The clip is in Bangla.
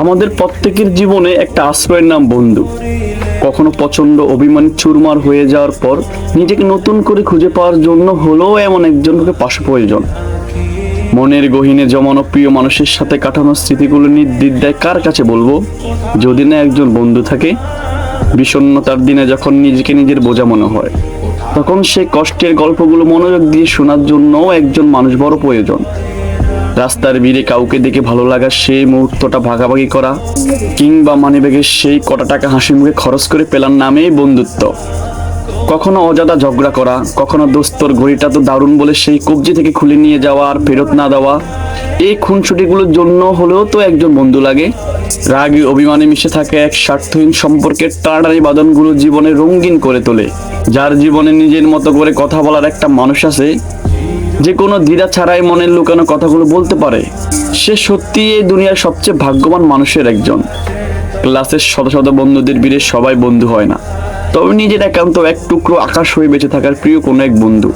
আমাদের প্রত্যেকের জীবনে একটা আশ্রয়ের নাম বন্ধু। কখনো প্রচন্ড অভিমান চুরমার হয়ে যাওয়ার পর নিজেকে নতুন করে খুঁজে পাওয়ার জন্য হলেও এমন একজনকে পাশে প্রয়োজন। মনের গহীনে জমানো প্রিয় মানুষের সাথে কাটানো স্মৃতিগুলো নির্দ্বিধায় কার কাছে বলবো, যদি না একজন বন্ধু থাকে। বিষণ্ণতার দিনে যখন নিজেকে নিজের বোঝা মনে হয়, তখন সেই কষ্টের গল্পগুলো মনোযোগ দিয়ে শোনার জন্যও একজন মানুষ বড় প্রয়োজন। রাস্তার ভিড়ে কাউকে দেখে ভালো লাগার সেই মুহূর্তটা ভাগাভাগি করা, কিংবা মানিব্যাগের সেই কটা টাকা হাসি মুখে খরচ করে পেলার নামেই বন্ধুত্ব। কখনো অজাদা ঝগড়া করা, কখনো দোস্তর ঘড়িটা তো দারুণ বলে সেই কবজি থেকে খুলে নিয়ে যাওয়া আর ফেরত না দেওয়া। এই খুনসুটিগুলোর জন্য হলেও তো একজন বন্ধু লাগে। রাগী অভিমানে মিশে থাকে এক স্বার্থহীন সম্পর্কের টানাটানি বাঁধনগুলো জীবনে রঙিন করে তোলে। যার জীবনে নিজের মতো করে কথা বলার একটা মানুষ আছে, যে কোনো দ্বিধা ছাড়াই মনের লুকানো কথাগুলো বলতে পারে, সে সত্যি এই দুনিয়ার সবচেয়ে ভাগ্যবান মানুষের একজন। ক্লাসের শত শত বন্ধুদের ভিড়ে সবাই বন্ধু হয় না, তবে নিজের একান্ত এক টুকরো আকাশ হয়ে বেঁচে থাকার প্রিয় কোনো এক বন্ধু।